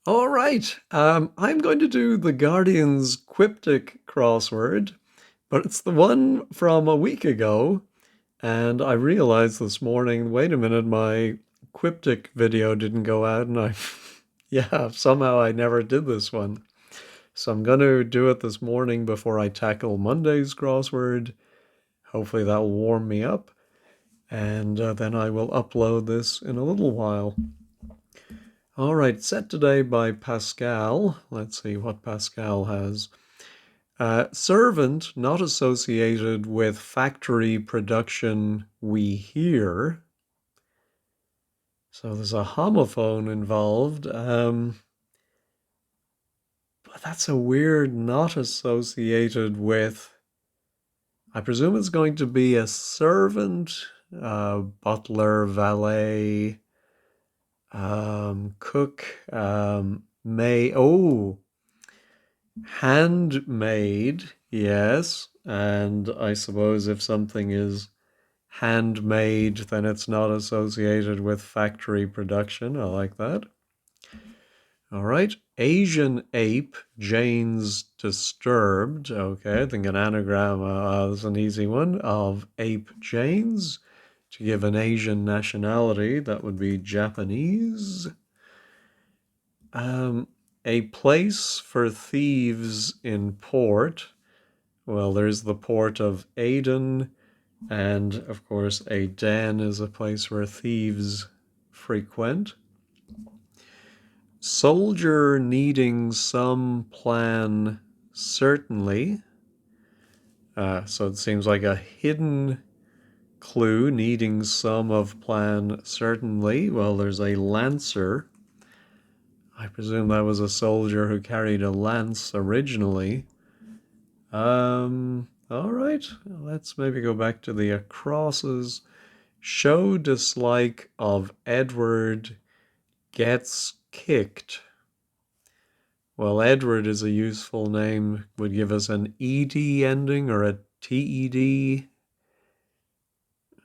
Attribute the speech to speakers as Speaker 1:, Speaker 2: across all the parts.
Speaker 1: All right. I'm going to do the Guardian's Quiptic crossword, but it's the one from a week ago. And I realized this morning, wait a minute, my Quiptic video didn't go out, and yeah, somehow I never did this one. So I'm going to do it this morning before I tackle Monday's crossword. Hopefully that will warm me up, and then I will upload this in a little while. All right, set today by Pascal. Let's see what Pascal has. Servant not associated with factory production we hear. So there's a homophone involved. But that's a weird not associated with. I presume it's going to be a servant, butler, valet, cook, handmade, yes. And I suppose if something is handmade, then it's not associated with factory production. I like that. All right. Asian ape, Jane's disturbed. Okay, I think an anagram is an easy one of ape Jane's. To give an Asian nationality, that would be Japanese. A place for thieves in port. Well, there's the port of Aden, and of course, a den is a place where thieves frequent. Soldier needing some plan, certainly. So it seems like a hidden clue needing some of plan, certainly. Well, there's a lancer. I presume that was a soldier who carried a lance originally. All right, let's maybe go back to the acrosses. Show dislike of Edward gets kicked. Well, Edward is a useful name, would give us an ed ending or a ted.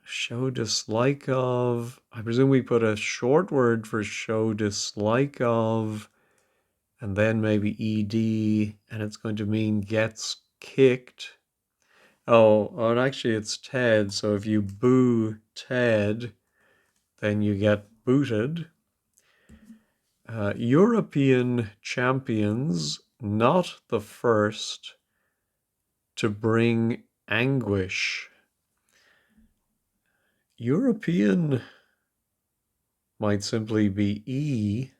Speaker 1: Show dislike of. I presume we put a short word for show dislike of, and then maybe ed, and it's going to mean gets kicked. Oh, and actually it's Ted, so if you boo Ted, then you get booted. European champions, not the first to bring anguish. European might simply be E.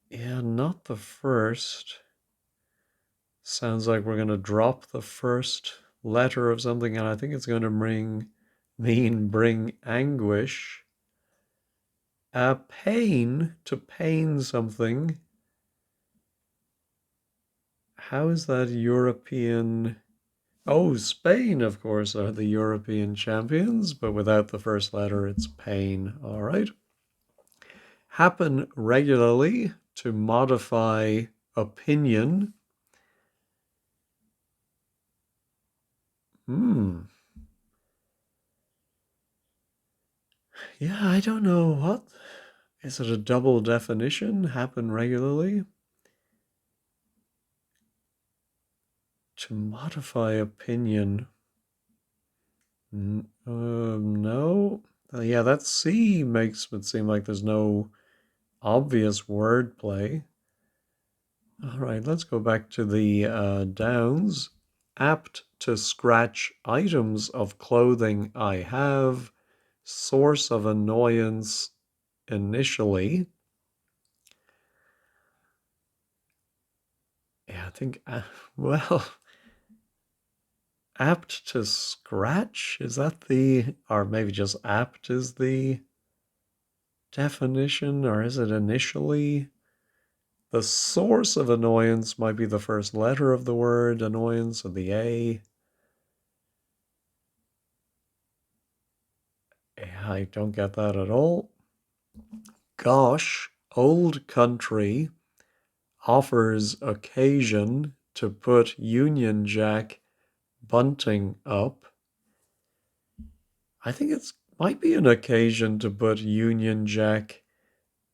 Speaker 1: Yeah, not the first. Sounds like we're going to drop the first letter of something, and I think it's going to bring anguish. Pain, to pain something. How is that European? Oh, Spain, of course, are the European champions, but without the first letter, it's pain. All right. Happen regularly, to modify opinion. Yeah, I don't know what. Is it a double definition? Happen regularly? To modify opinion. No. Yeah, that C makes it seem like there's no obvious wordplay. All right, let's go back to the downs. Apt to scratch items of clothing I have. Source of annoyance initially. Yeah, I think, well, apt to scratch? Is that or maybe just apt is the definition, or is it initially? The source of annoyance might be the first letter of the word annoyance, or the A. Yeah, I don't get that at all. Gosh, old country offers occasion to put Union Jack bunting up. I think it might be an occasion to put Union Jack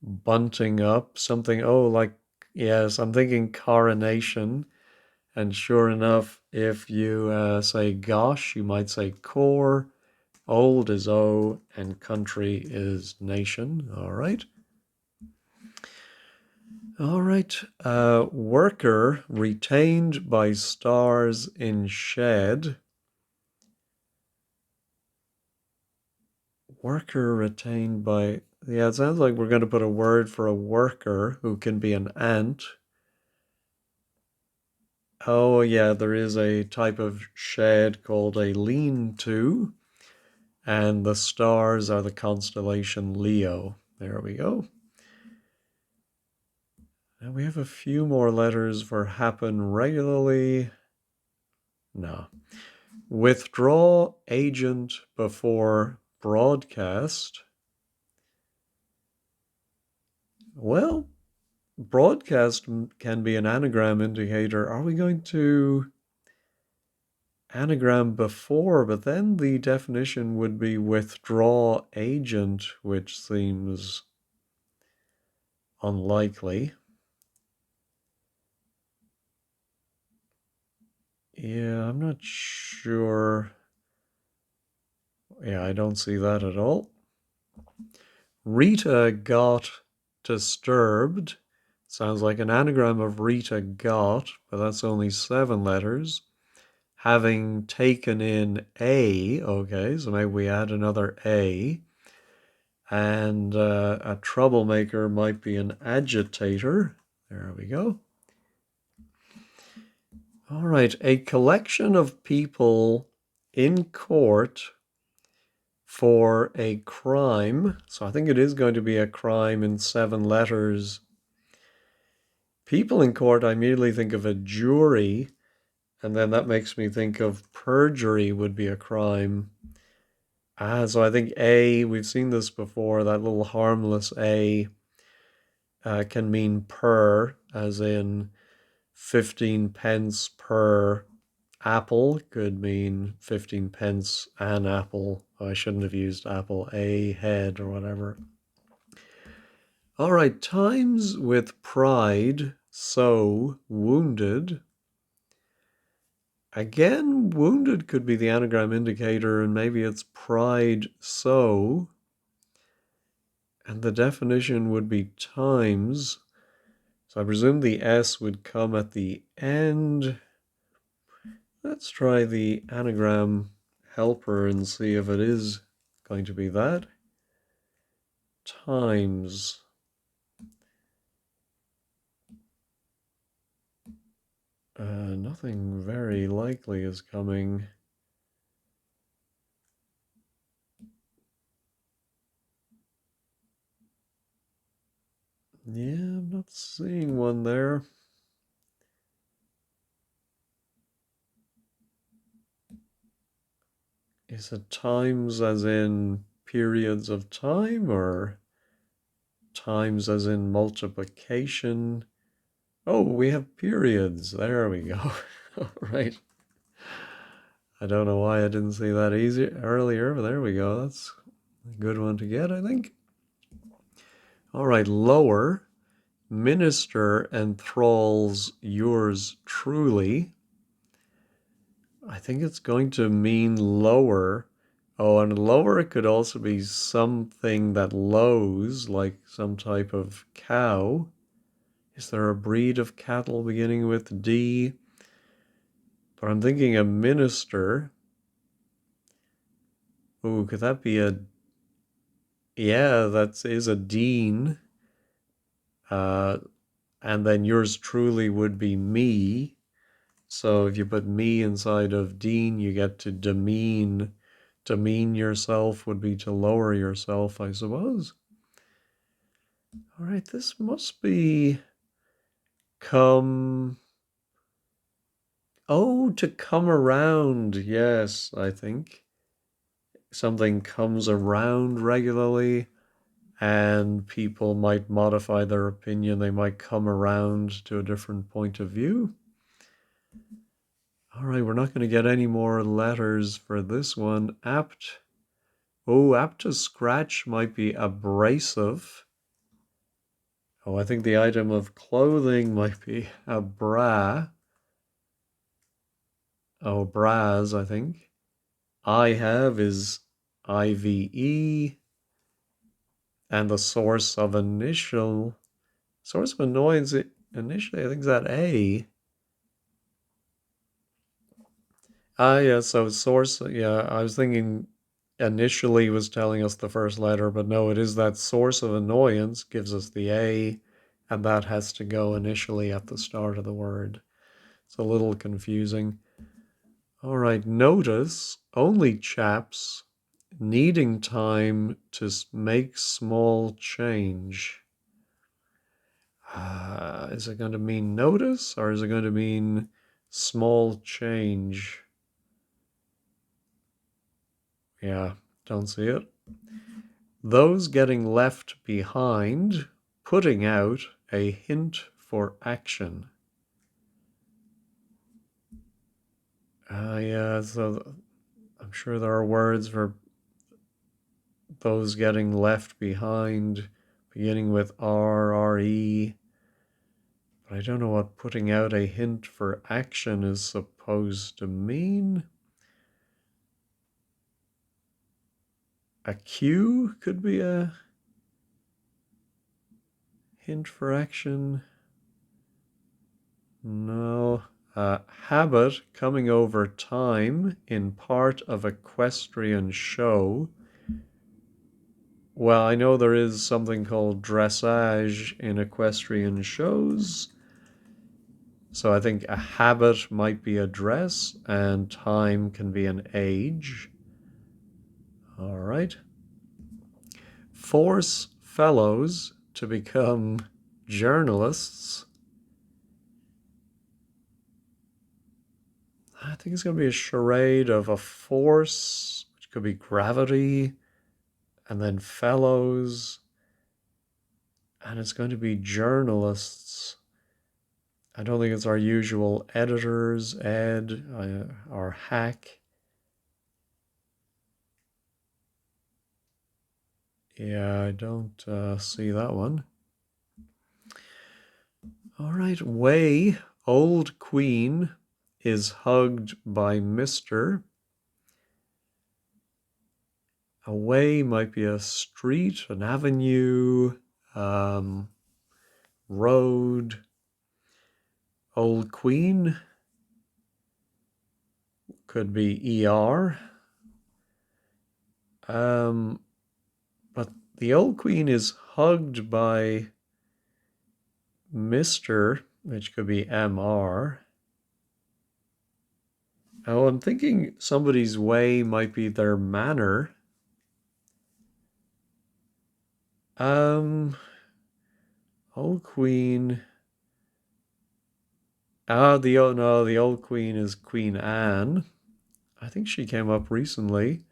Speaker 1: bunting up, something, oh, like, yes, I'm thinking coronation. And sure enough, if you say gosh, you might say core, old is O, and country is nation. All right. All right. Worker retained by stars in shed. Worker retained by, yeah, it sounds like we're going to put a word for a worker who can be an ant. Oh, yeah, there is a type of shed called a lean-to, and the stars are the constellation Leo. There we go. And we have a few more letters for happen regularly. No. Withdraw agent before broadcast. Well, broadcast can be an anagram indicator. Are we going to anagram before? But then the definition would be withdraw agent, which seems unlikely. Yeah, I'm not sure. Yeah, I don't see that at all. Rita got disturbed. Sounds like an anagram of Rita got, but that's only 7 letters. Having taken in A, okay, so maybe we add another A. And a troublemaker might be an agitator. There we go. All right, a collection of people in court for a crime. So I think it is going to be a crime in 7 letters. People in court, I immediately think of a jury, and then that makes me think of perjury would be a crime. So I think A, we've seen this before, that little harmless A can mean per, as in 15 pence per apple, could mean 15 pence an apple. Oh, I shouldn't have used apple, a head or whatever. All right, times with pride, so wounded. Again, wounded could be the anagram indicator, and maybe it's pride, so. And the definition would be times. So I presume the S would come at the end. Let's try the anagram helper and see if it is going to be that. Times. Nothing very likely is coming. Yeah, I'm not seeing one there. Is it times as in periods of time, or times as in multiplication? Oh, we have periods. There we go. All right. I don't know why I didn't see that earlier, but there we go. That's a good one to get, I think. All right, lower. Minister enthralls yours truly. I think it's going to mean lower. Oh, and lower could also be something that lows, like some type of cow. Is there a breed of cattle beginning with D? But I'm thinking a minister. Ooh, could that be a... Yeah, that is a dean. And then yours truly would be me. So if you put me inside of dean, you get to demean. Demean yourself would be to lower yourself, I suppose. All right, this must be come. Oh, to come around. Yes, I think something comes around regularly, and people might modify their opinion. They might come around to a different point of view. All right, we're not going to get any more letters for this one. Apt. Oh, apt to scratch might be abrasive. Oh, I think the item of clothing might be a bra. Oh, bras, I think. I have is IVE, and the source of annoyance initially, I think is that A. Ah, yeah, so source, yeah, I was thinking initially was telling us the first letter, but no, it is that source of annoyance gives us the A, and that has to go initially at the start of the word. It's a little confusing. All right, notice only chaps needing time to make small change. Is it going to mean notice or is it going to mean small change? Yeah, don't see it. Those getting left behind, putting out a hint for action. Yeah, so I'm sure there are words for those getting left behind, beginning with R, R-E. But I don't know what putting out a hint for action is supposed to mean. A cue could be a hint for action. No. Habit coming over time in part of equestrian show. Well, I know there is something called dressage in equestrian shows. So I think a habit might be a dress and time can be an age. All right. Force fellows to become journalists. I think it's going to be a charade of a force, which could be gravity, and then fellows, and it's going to be journalists. I don't think it's our usual editors, ed, or hack. Yeah, I don't see that one. All right, Way, old queen, is hugged by Mr. A way might be a street, an avenue, road. Old queen could be ER. But the old queen is hugged by Mr., which could be MR. Oh, I'm thinking somebody's way might be their manner. Old queen. The old queen is Queen Anne. I think she came up recently,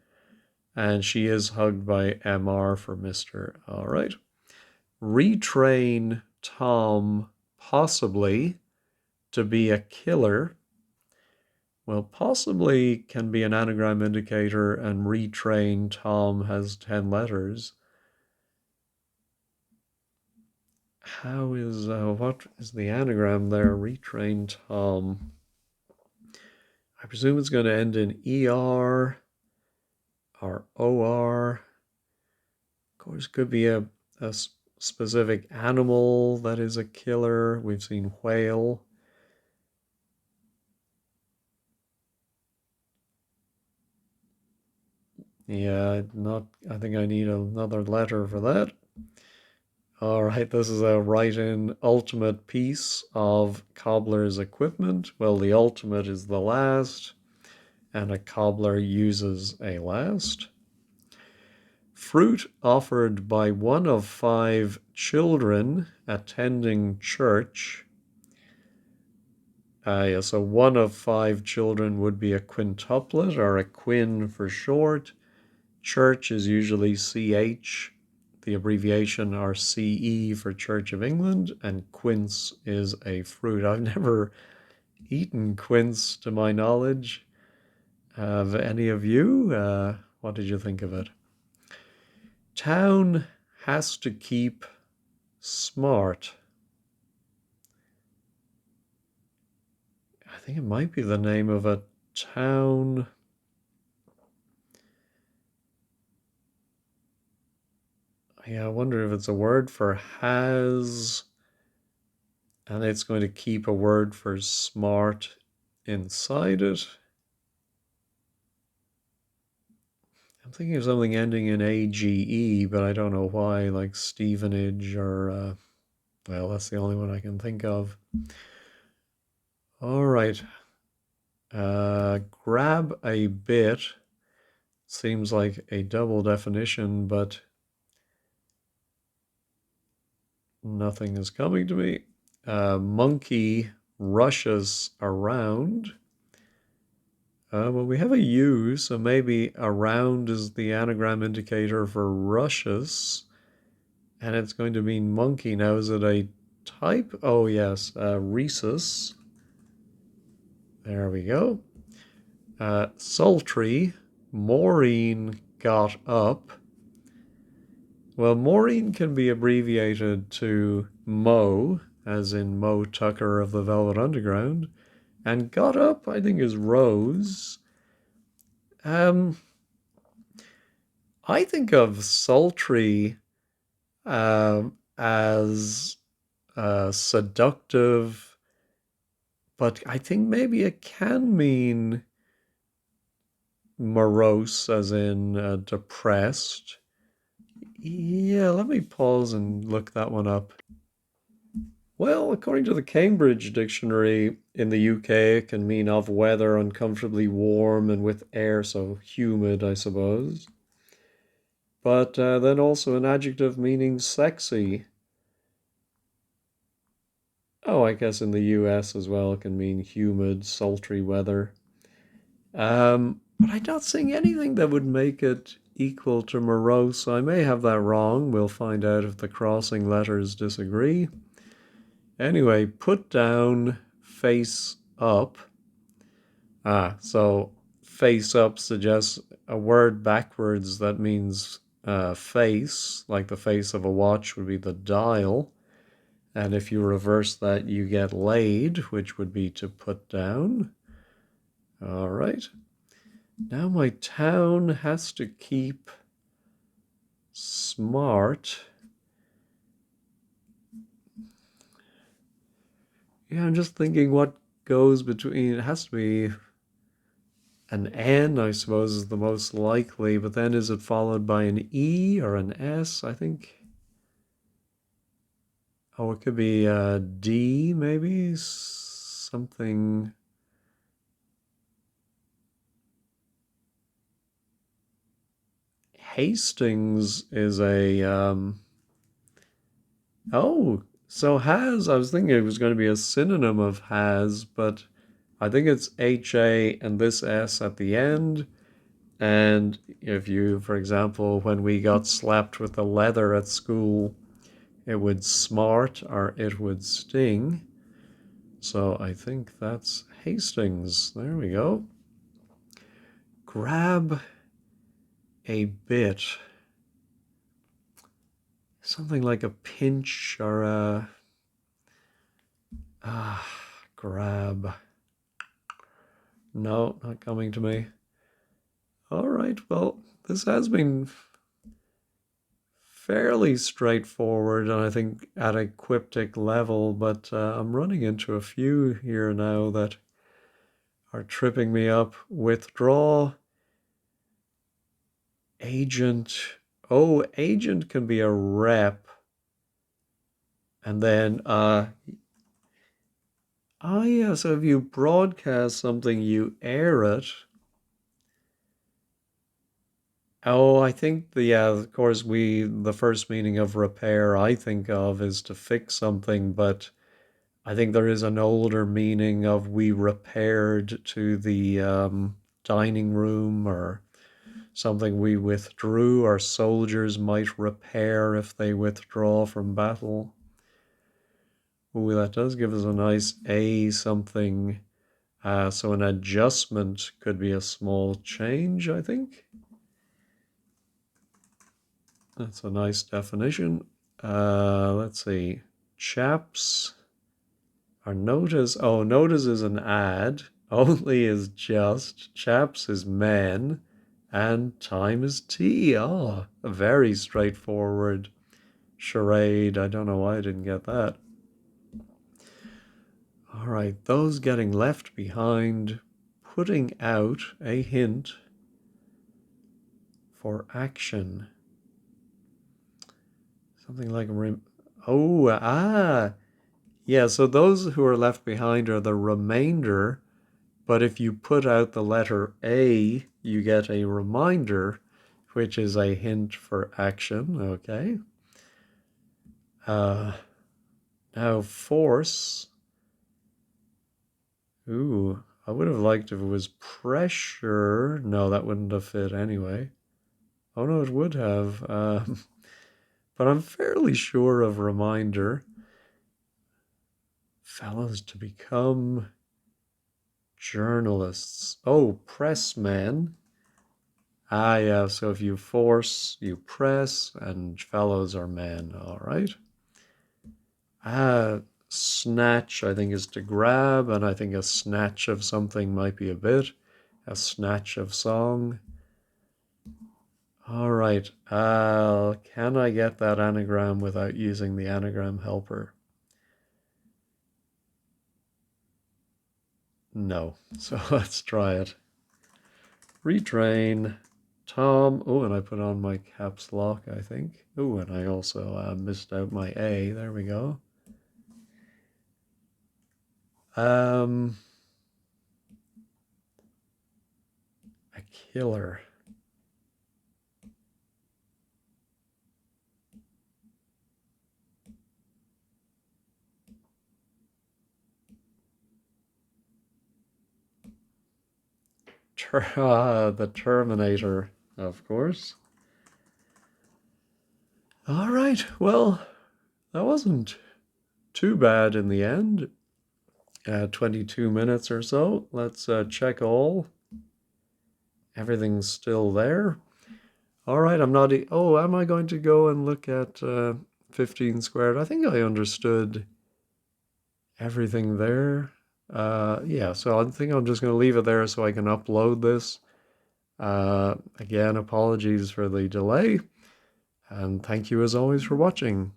Speaker 1: and she is hugged by MR for Mr. All right. Retrain Tom possibly to be a killer. Well, possibly can be an anagram indicator, and retrain Tom has 10 letters. What is the anagram there? Retrain Tom. I presume it's going to end in ER or OR. Of course, could be a specific animal that is a killer. We've seen whale. Yeah, I think I need another letter for that. All right, this is a write-in ultimate piece of cobbler's equipment. Well, the ultimate is the last, and a cobbler uses a last. Fruit offered by one of 5 children attending church. Yeah, so one of 5 children would be a quintuplet, or a quin for short. Church is usually CH, the abbreviation are CE for Church of England, and quince is a fruit. I've never eaten quince to my knowledge. Have any of you? What did you think of it? Town has to keep Smart. I think it might be the name of a town. Yeah, I wonder if it's a word for has, and it's going to keep a word for smart inside it. I'm thinking of something ending in AGE, but I don't know why, like Stevenage or, well, that's the only one I can think of. All right. Grab a bit. Seems like a double definition, but nothing is coming to me. Monkey rushes around. Well, we have a U, so maybe around is the anagram indicator for rushes, and it's going to mean monkey. Now, is it a type? Oh, yes, rhesus. There we go. Sultry. Maureen got up. Well, Maureen can be abbreviated to Mo, as in Mo Tucker of the Velvet Underground. And got up, I think, is Rose. I think of sultry as seductive, but I think maybe it can mean morose, as in depressed. Yeah, let me pause and look that one up. Well, according to the Cambridge Dictionary in the UK, it can mean of weather uncomfortably warm and with air, so humid, I suppose. But then also an adjective meaning sexy. Oh, I guess in the US as well, it can mean humid, sultry weather. But I'm not seeing anything that would make it equal to morose. I may have that wrong. We'll find out if the crossing letters disagree. Anyway, put down, face up. So face up suggests a word backwards that means face, like the face of a watch would be the dial. And if you reverse that, you get laid, which would be to put down. All right. Now my town has to keep smart. Yeah, I'm just thinking what goes between, it has to be an N, I suppose, is the most likely, but then is it followed by an E or an S? I think. Oh, it could be a D, maybe? Something. Hastings is a. Oh, so has, I was thinking it was going to be a synonym of has, but I think it's HA and this S at the end. And if you, for example, when we got slapped with the leather at school, it would smart or it would sting. So I think that's Hastings. There we go. Grab a bit. Something like a pinch or a grab. No, not coming to me. All right, well, this has been fairly straightforward, and I think at a cryptic level, but I'm running into a few here now that are tripping me up. Withdraw, agent. Oh, agent can be a rep. And then, yeah, so if you broadcast something, you air it. Oh, I think yeah, of course, the first meaning of repair I think of is to fix something, but I think there is an older meaning of we repaired to the dining room or something we withdrew. Our soldiers might repair if they withdraw from battle. Ooh, that does give us a nice A something. So an adjustment could be a small change, I think. That's a nice definition. Let's see. Chaps are notice. Oh, notice is an ad. Only is just. Chaps is men. And time is tea. Oh, a very straightforward charade. I don't know why I didn't get that. All right, those getting left behind, putting out a hint for action. Something like yeah, so those who are left behind are the remainder, but if you put out the letter A, you get a reminder, which is a hint for action, okay? Uh, Now force. Ooh, I would have liked if it was pressure. No, that wouldn't have fit anyway. Oh no, it would have. But I'm fairly sure of reminder. Fellows to become journalists. Oh, pressmen. Ah, yeah, so if you force, you press, and fellows are men, all right? Ah, snatch, I think, is to grab, and I think a snatch of something might be a bit. A snatch of song. All right, can I get that anagram without using the anagram helper? No, so let's try it. Retrain. Tom. Oh, and I put on my caps lock, I think. Oh, and I also missed out my A. There we go. A killer. The Terminator, of course. All right, well, that wasn't too bad in the end. 22 minutes or so. Let's check all. Everything's still there. All right, I'm not. Oh, am I going to go and look at 15 squared? I think I understood everything there. Yeah, so I think I'm just going to leave it there so I can upload this. Again, apologies for the delay, and thank you as always for watching.